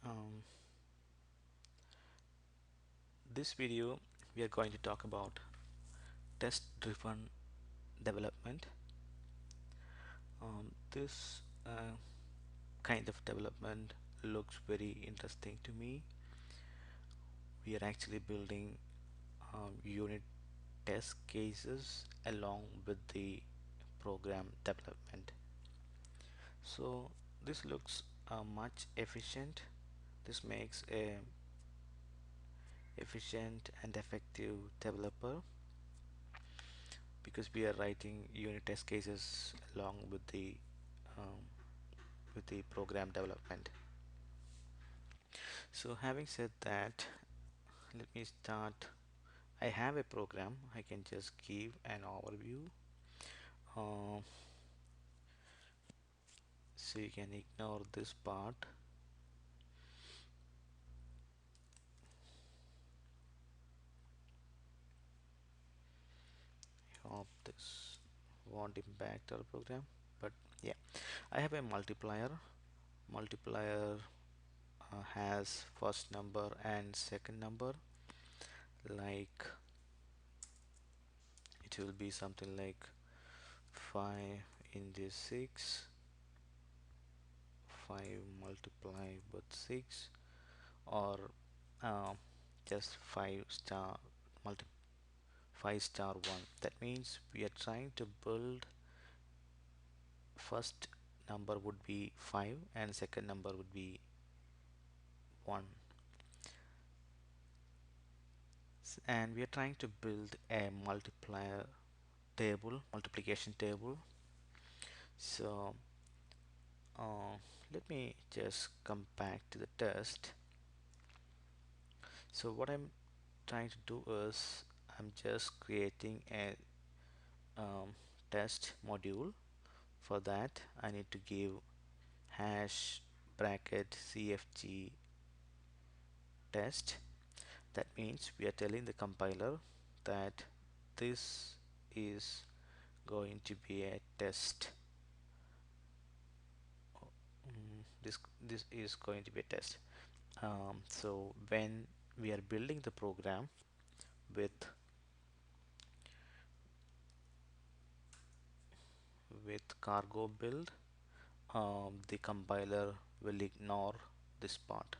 Um, this video we are going to talk about test driven development. This kind of development looks very interesting to me. We are actually building unit test cases along with the program development. So this looks much efficient. This makes a efficient and effective developer because we are writing unit test cases along um, with the program development. So having said that, let me start. I have a program. I can just give an overview. uh, so you can ignore this part. I hope this won't impact our program, but yeah, I have a multiplier has first number and second number. Like it will be something like 5 into 6, 5 multiplied with 6, or um, just 5 star multi 5 star 1. That means we are trying to build first number would be 5 and second number would be 1, and we are trying to build a multiplication table. So let me just come back to the test. So what I'm trying to do is I'm just creating a test module. For that I need to give hash bracket cfg test. That means we are telling the compiler that this is going to be a test. This is going to be a test. So when we are building the program with cargo build, the compiler will ignore this part.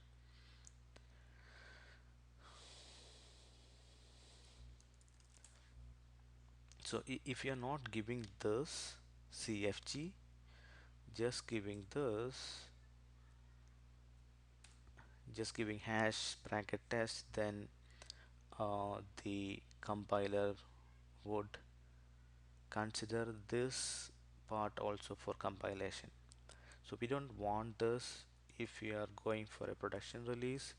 So if you're not giving this cfg, just giving this, just giving hash bracket test, then the compiler would consider this part also for compilation. So we don't want this. If we are going for a production release,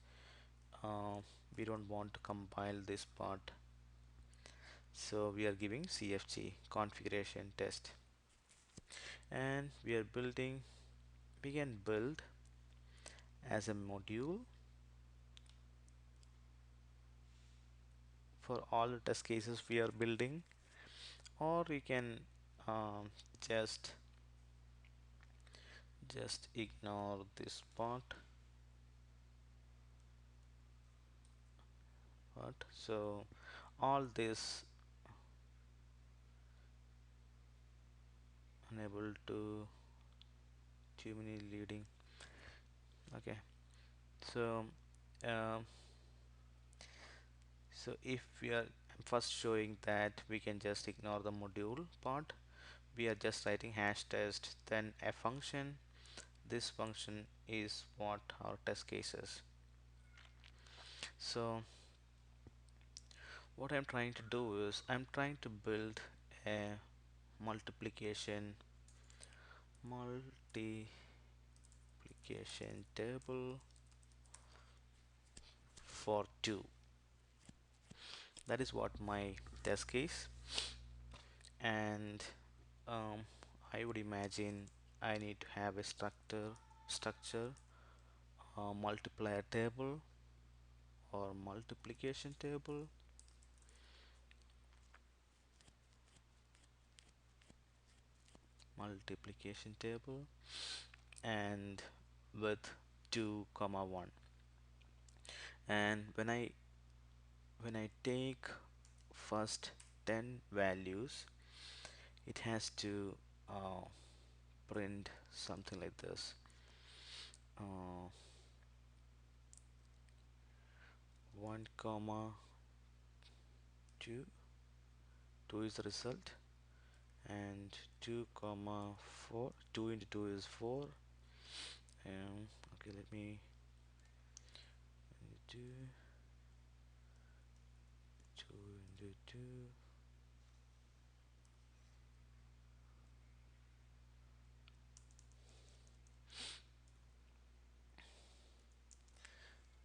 uh, we don't want to compile this part, so we are giving cfg configuration test. And we are building, we can build as a module for all the test cases we are building, or we can um, just ignore this part. So all this unable to too many leading. Okay, so um, so if we are first showing that we can just ignore the module part, we are just writing hash test, then a function. This function is what our test cases. So what I'm trying to do is I'm trying to build a multiplication multiplication table for 2. That is what my test case. And um, I would imagine I need to have a structure multiplier table or multiplication table, and with 2 comma 1. And when I take first 10 values, it has to uh, print something like this. uh, 1 comma 2, 2 is the result, and 2 comma 4, 2 into 2 is 4. Okay, let me do 2 into 2,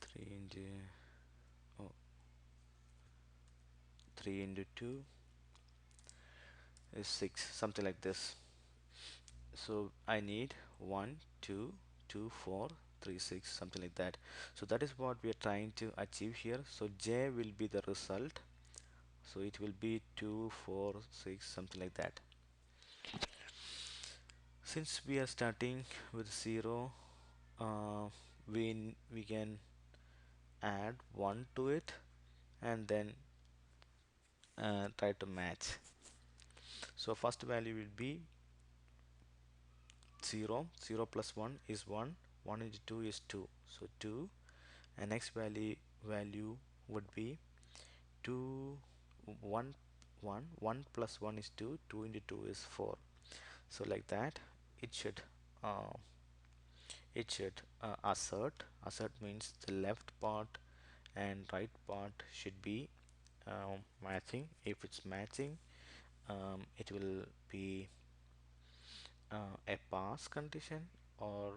3 into, oh, 3 into 2 is 6, something like this. So I need 1 2 2 4 3 6, something like that. So that is what we are trying to achieve here. So J will be the result, so it will be 2 4 6, something like that. Since we are starting with 0, uh, we can add 1 to it and then try to match. So first value will be 0, 0 plus 1 is 1, 1 into 2 is 2, so 2, and next value would be 2, 1, 1, 1 plus 1 is 2, 2 into 2 is 4. So like that it should uh, assert means the left part and right part should be matching. If it's matching, it will be a pass condition, or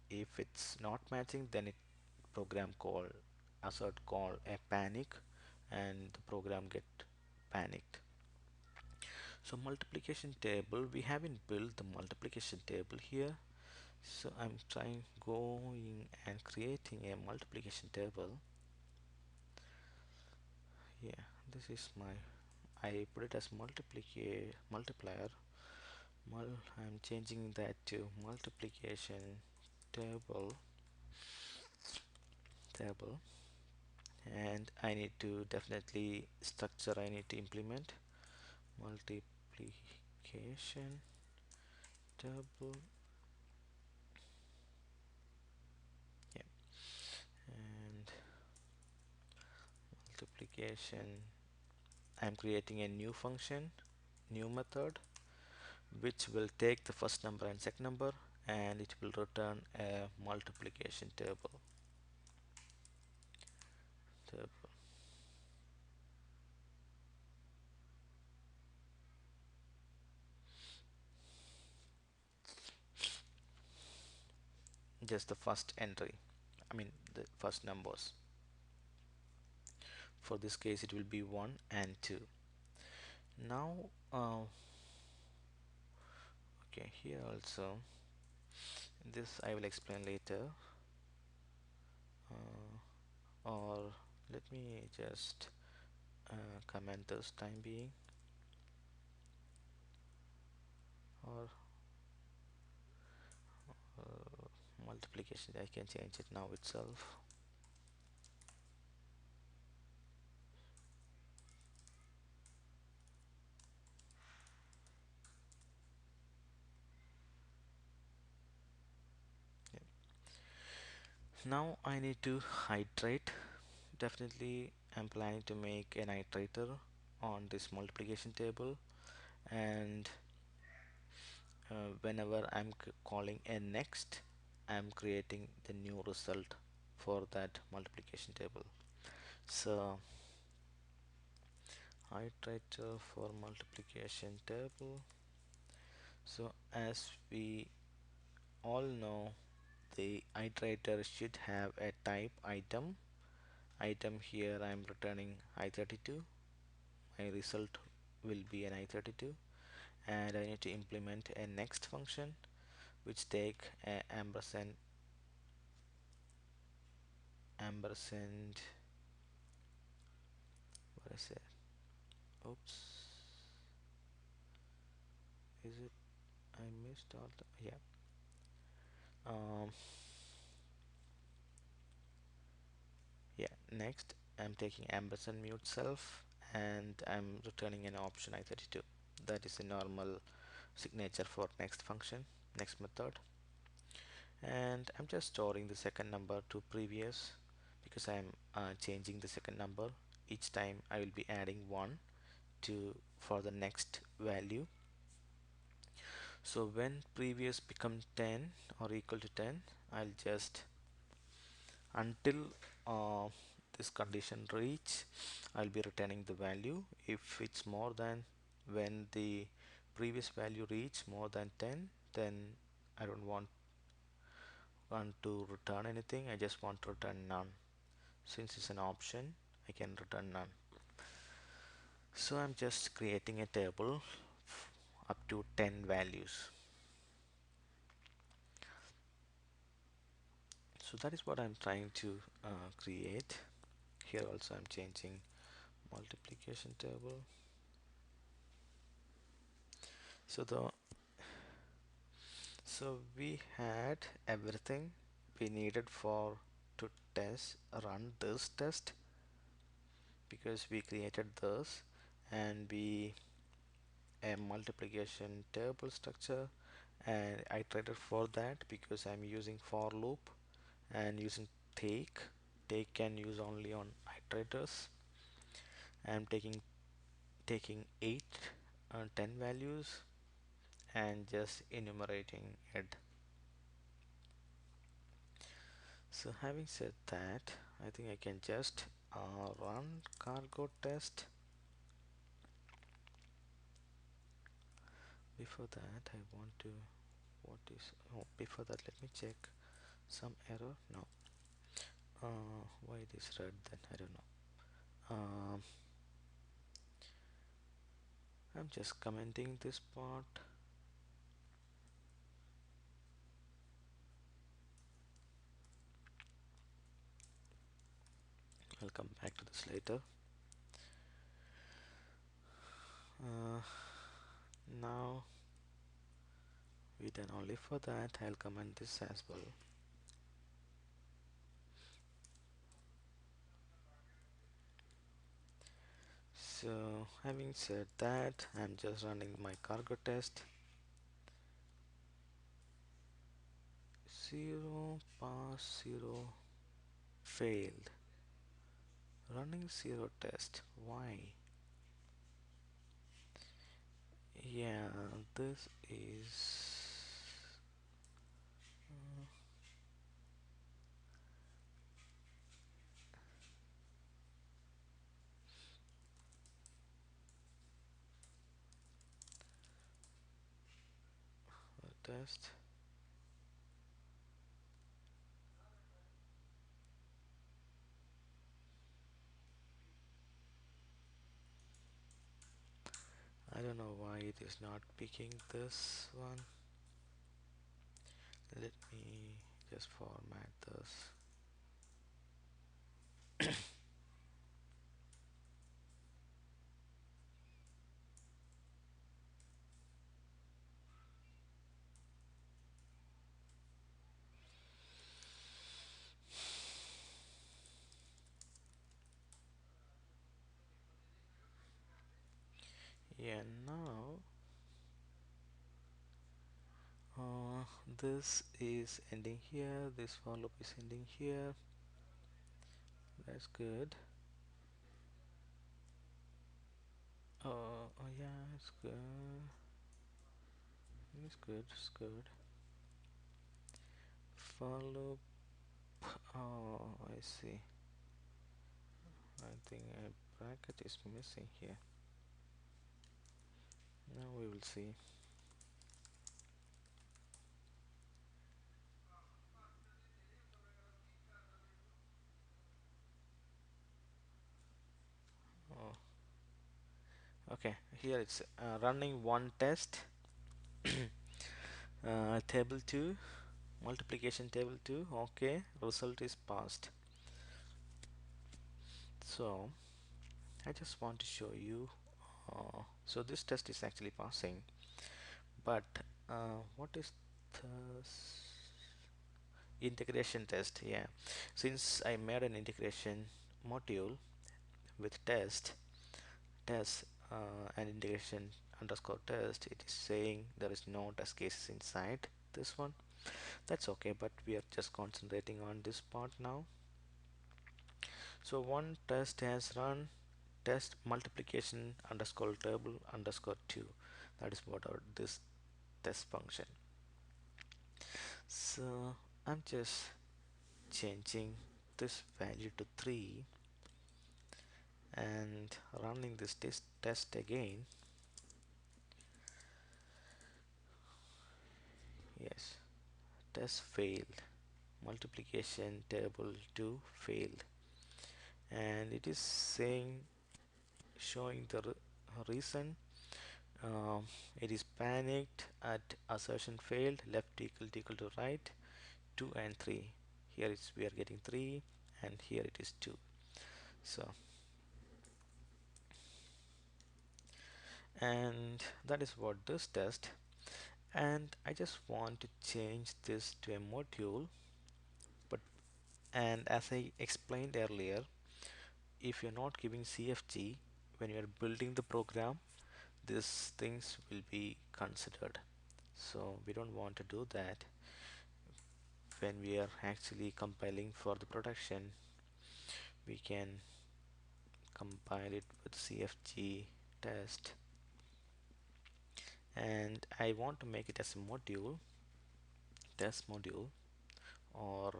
if it's not matching, then it program call assert call a panic, and the program get panicked. So multiplication table, we haven't built the multiplication table here, so I'm trying going and creating a multiplication table. Yeah, this is my, I put it as multiplier. I'm changing that to multiplication table, and I need to definitely structure, I need to implement multiplication table. Yeah, and multiplication, I'm creating a new function, new method, which will take the first number and second number, and it will return a multiplication table. Just the first entry, I mean the first numbers. For this case it will be 1 and 2. Now okay, here also, this I will explain later, or let me just comment this time being, or multiplication, I can change it now itself. Yeah. Now I need to iterate. Definitely I'm planning to make an iterator on this multiplication table, and whenever I'm calling a next, I'm creating the new result for that multiplication table. So iterator for multiplication table. So as we all know, the iterator should have a type item. Here I'm returning i32, my result will be an i32, and I need to implement a next function which take a ampersand, what is it, oops, is it, I missed all the, yeah, Yeah, next I'm taking ampersand mute self and I'm returning an option I32. That is a normal signature for next function, next method. And I'm just storing the second number to previous because I'm changing the second number each time. I will be adding 1 to for the next value. So when previous become 10 or equal to 10, I'll just until uh, this condition reach, I'll be returning the value. If it's more than, when the previous value reach more than 10, then I don't want to return anything. I just want to return none. Since it's an option, I can return none. So I'm just creating a table up to 10 values. So that is what I'm trying to create. Here also I'm changing multiplication table. So we had everything we needed for to run this test, because we created this and we a multiplication table structure, and I iterated for that because I'm using for loop and using take can use only on iterators. I'm taking 8 10 values and just enumerating it. So having said that, I think I can just run cargo test. Before that I want to, what is, oh, before that let me check some error. No, why it is red then, I don't know. I'm just commenting this part. I'll come back to this later. Now we done. Only for that I'll comment this as well. So having said that, I'm just running my cargo test. 0 pass 0 failed. Running 0 test. Why? Yeah, this is a test. I don't know why it is not picking this one. Let me just format this. Yeah, now this is ending here, this for loop is ending here. That's good. Oh yeah, it's good. It's good, it's good. For loop. Oh, I see. I think a bracket is missing here. Now we will see. Oh, okay. Here it's running one test. Table 2, multiplication table 2. Okay, result is passed. So I just want to show you. So this test is actually passing, but what is this? integration test, yeah. Since I made an integration module with test and integration underscore test, it is saying there is no test cases inside this one. That's okay, but we are just concentrating on this part now. So one test has run, test multiplication underscore table underscore 2. That is what our this test function. So I'm just changing this value to 3 and running this test again. Yes, test failed, multiplication table 2 failed, and it is saying, showing the reason. It is panicked at assertion failed, left equal to right, 2 and 3. Here it's we are getting 3 and here it is 2. So, and that is what this test. And I just want to change this to a module, but and as I explained earlier, if you're not giving CFG when you're building the program, these things will be considered. So we don't want to do that. When we are actually compiling for the production, we can compile it with CFG test, and I want to make it as a module, test module, or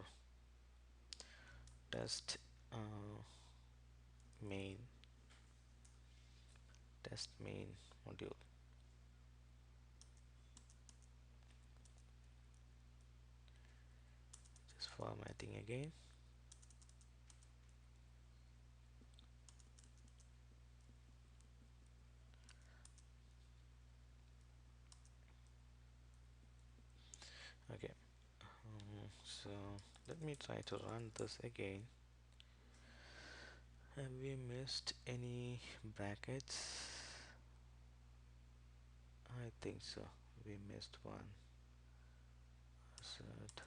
test main, test main module. Just formatting again. Okay, so let me try to run this again. Have we missed any brackets? I think so. We missed one. Assert.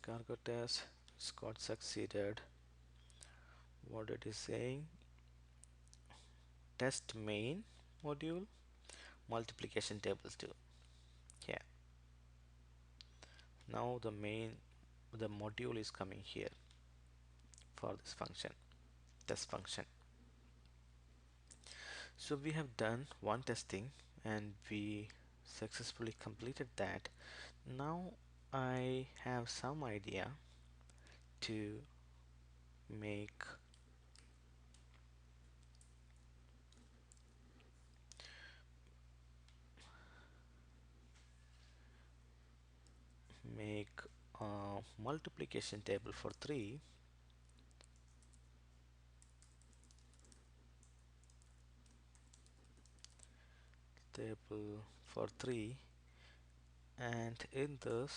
Cargo test. Scott succeeded. What it is saying? Test main module, multiplication tables too. Yeah. Now the module is coming here for this function, test function. So we have done one testing and we successfully completed that. Now I have some idea to make make a multiplication table for 3 table for 3, and in this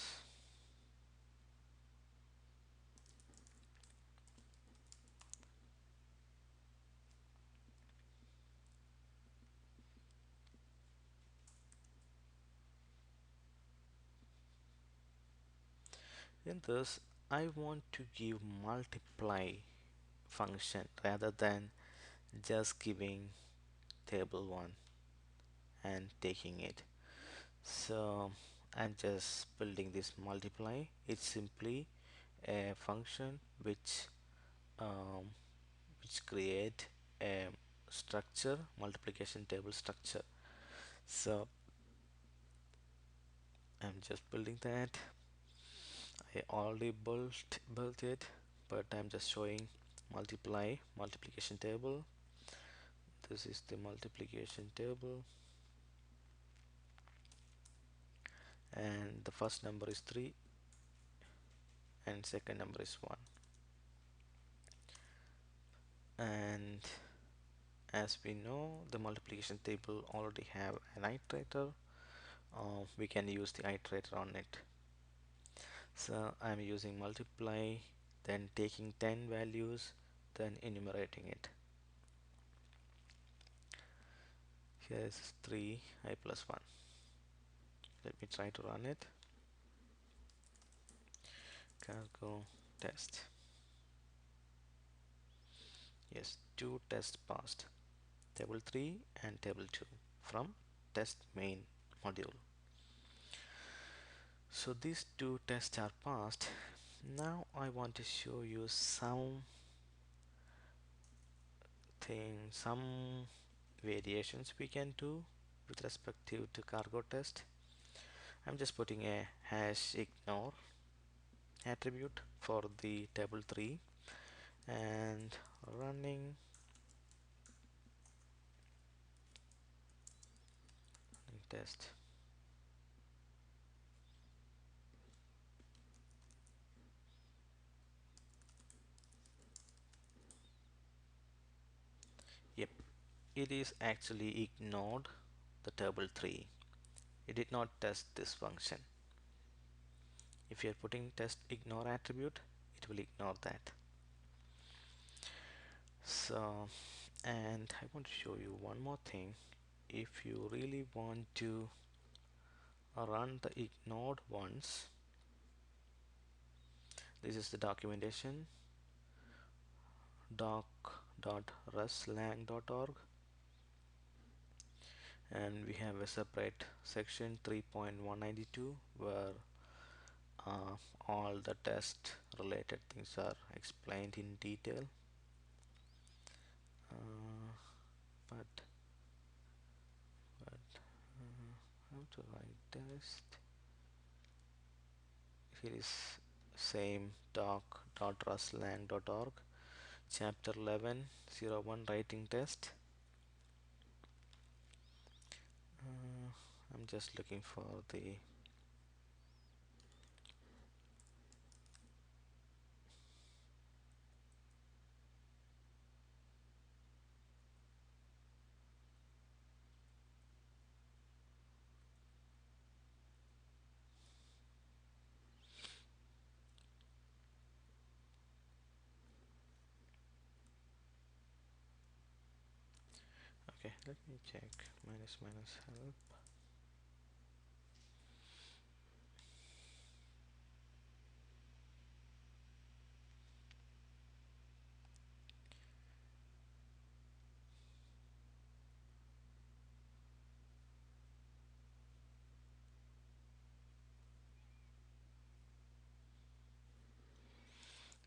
I want to give multiply function rather than just giving table 1 and taking it. So I'm just building this multiply. It's simply a function which create a structure, multiplication table structure. So I'm just building that. I already built it, but I'm just showing multiplication table. This is the multiplication table, and the first number is 3 and second number is 1, and As we know, the multiplication table already have an iterator. We can use the iterator on it. So I'm using multiply, then taking 10 values, then enumerating it. Here is 3 I plus 1. Let me try to run it. Cargo test. Yes, 2 tests passed. Table 3 and table 2 from test main module. So these 2 tests are passed. Now I want to show you some variations we can do with respect to cargo test. I'm just putting a hash ignore attribute for the table 3 and running test. Yep, it is actually ignored the table 3. It did not test this function. If you're putting test ignore attribute, it will ignore that. So, and I want to show you one more thing. If you really want to run the ignored ones, this is the documentation doc.ruslang.org, and we have a separate section 3.192 where all the test related things are explained in detail. But how to write test? Here is same doc.ruslang.org, chapter 11:01 writing test. I'm just looking for the okay, let me check minus help.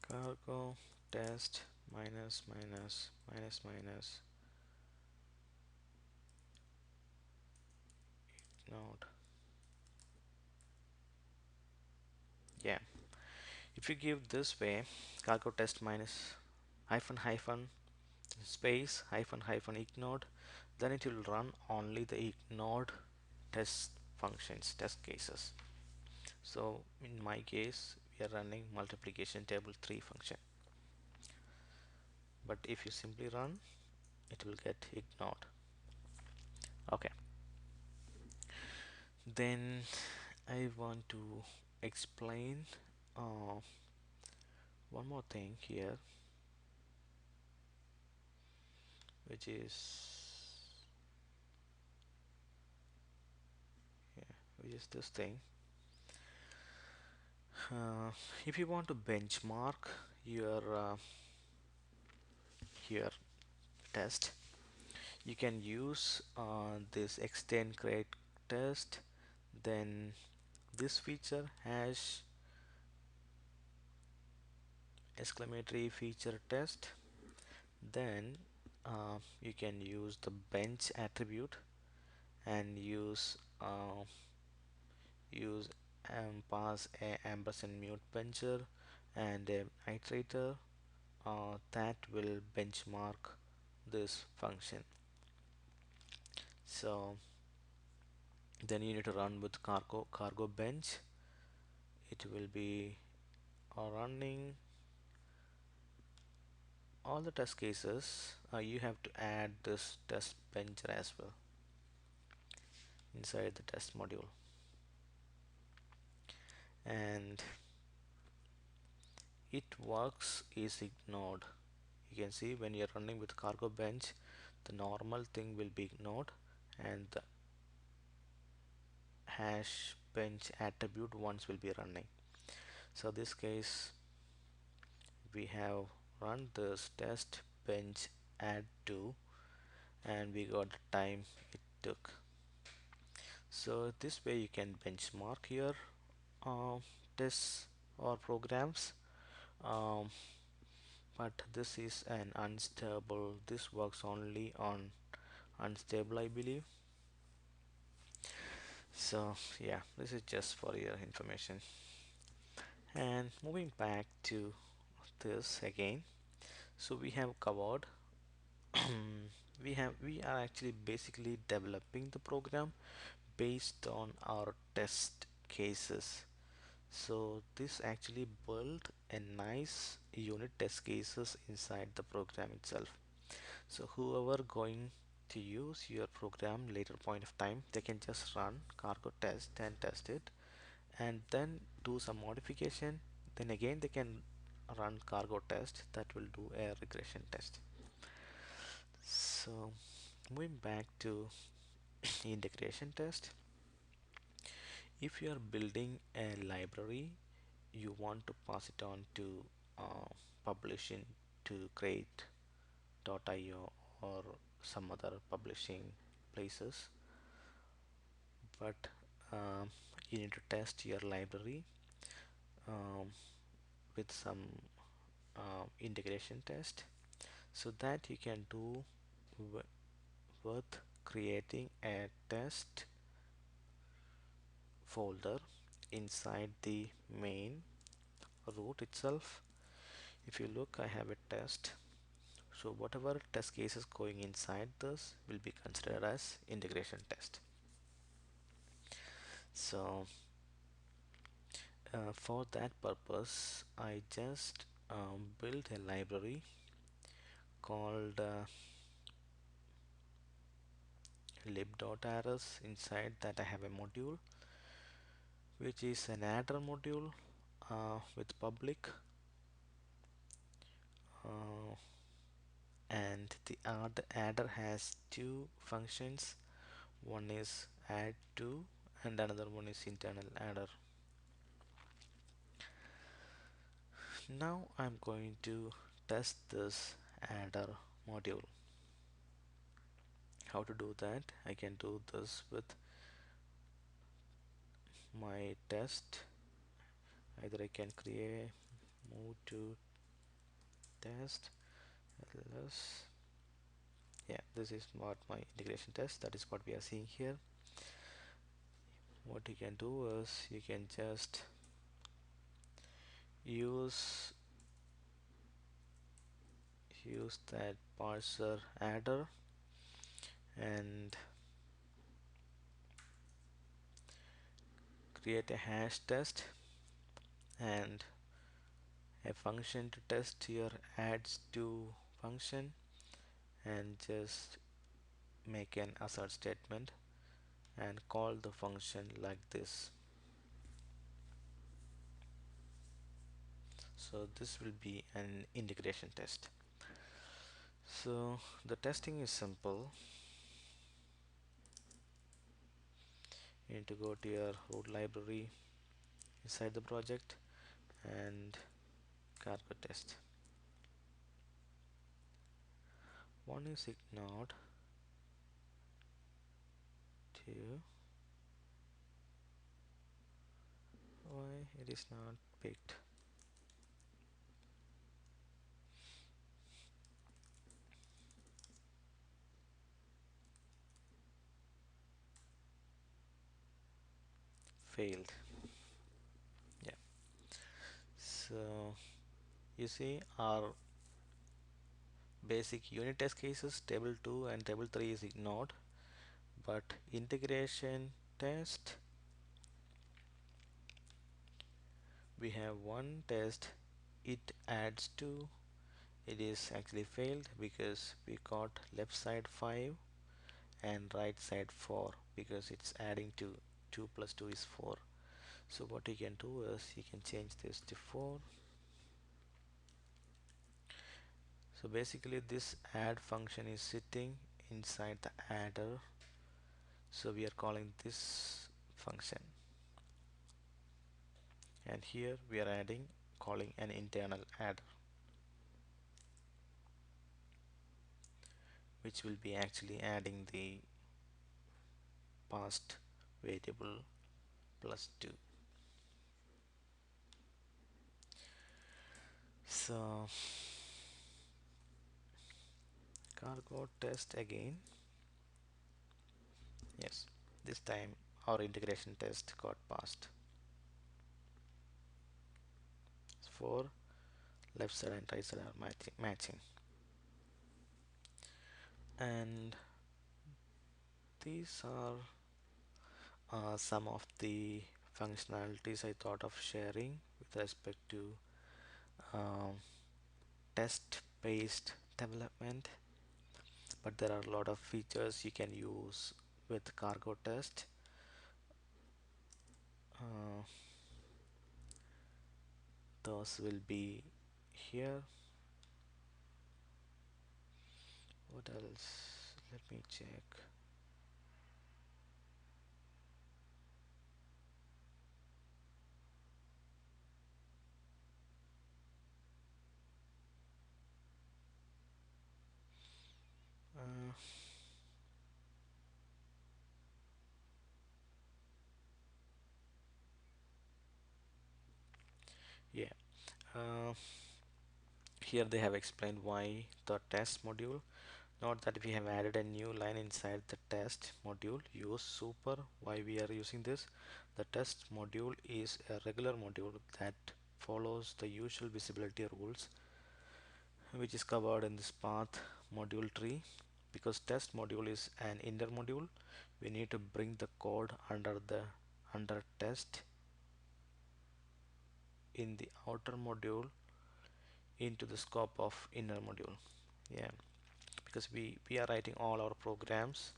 Cargo test minus node. Yeah, if you give this way, cargo test minus hyphen space hyphen ignored, then it will run only the ignored test functions, test cases. So in my case, we are running multiplication table 3 function. But if you simply run, it will get ignored. Okay. Then I want to explain one more thing here, which is this thing. If you want to benchmark your test, you can use this extend create test, then this feature hash exclamatory feature test, then you can use the bench attribute and use pass a ampersand mute bencher and an iterator that will benchmark this function. So then you need to run with cargo bench. It will be running all the test cases you have to add this test bench as well inside the test module. And it works is ignored. You can see when you're running with cargo bench, the normal thing will be ignored and the hash bench attribute once will be running. So this case we have run this test bench add to, and we got the time it took. So this way you can benchmark your tests or programs, um, but this is an unstable. This works only on unstable, I believe. So yeah, this is just for your information. And moving back to this again, so we have covered we are actually basically developing the program based on our test cases. So this actually built a nice unit test cases inside the program itself. So whoever going to use your program later point of time, they can just run cargo test and test it, and then do some modification. Then again they can run cargo test that will do a regression test. So moving back to integration test, if you are building a library, you want to pass it on to publishing to create.io or some other publishing places, but you need to test your library um, with some integration test, so that you can do with creating a test folder inside the main root itself. If you look, I have a test, so whatever test cases going inside this will be considered as integration test. So for that purpose I just built a library called lib.arrays. Inside that I have a module which is an adder module with public, uh, and the adder has two functions. One is add to and another one is internal adder. Now I'm going to test this adder module. How to do that? I can do this with my test. Either I can create move to test ls. Yeah, this is what my integration test, that is what we are seeing here. What you can do is you can just use that parser adder and create a hash test and a function to test your adds to function, and just make an assert statement and call the function like this. So this will be an integration test. So the testing is simple. You need to go to your root library inside the project and cargo test. One is ignored, two, why it is not picked. Failed. Yeah. So you see our basic unit test cases, table 2 and table 3 is ignored, but integration test, we have one test, it adds to, it is actually failed because we got left side 5 and right side 4 because it's adding 2. 2 plus 2 is 4. So what you can do is you can change this to 4. So basically this add function is sitting inside the adder, so we are calling this function, and here we are adding calling an internal adder, which will be actually adding the past variable plus 2. So cargo test again. Yes, this time our integration test got passed. For left side and right side are matching, and these are some of the functionalities I thought of sharing with respect to um, test based development. But there are a lot of features you can use with cargo test. uh, those will be here. What else? Let me check. uh, yeah uh, Here they have explained why the test module. Note that we have added a new line inside the test module, use super. Why we are using this? The test module is a regular module that follows the usual visibility rules, which is covered in this path module tree. Because test module is an inner module, we need to bring the code under test in the outer module into the scope of inner module. Yeah, because we are writing all our programs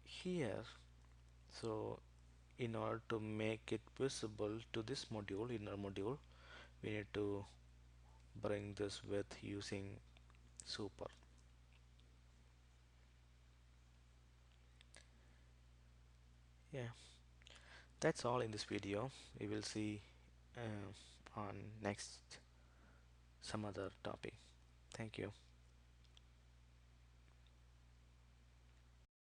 here. So in order to make it visible to this module, inner module, we need to bring this with using super. Yeah, that's all in this video. We will see on next some other topic. Thank you.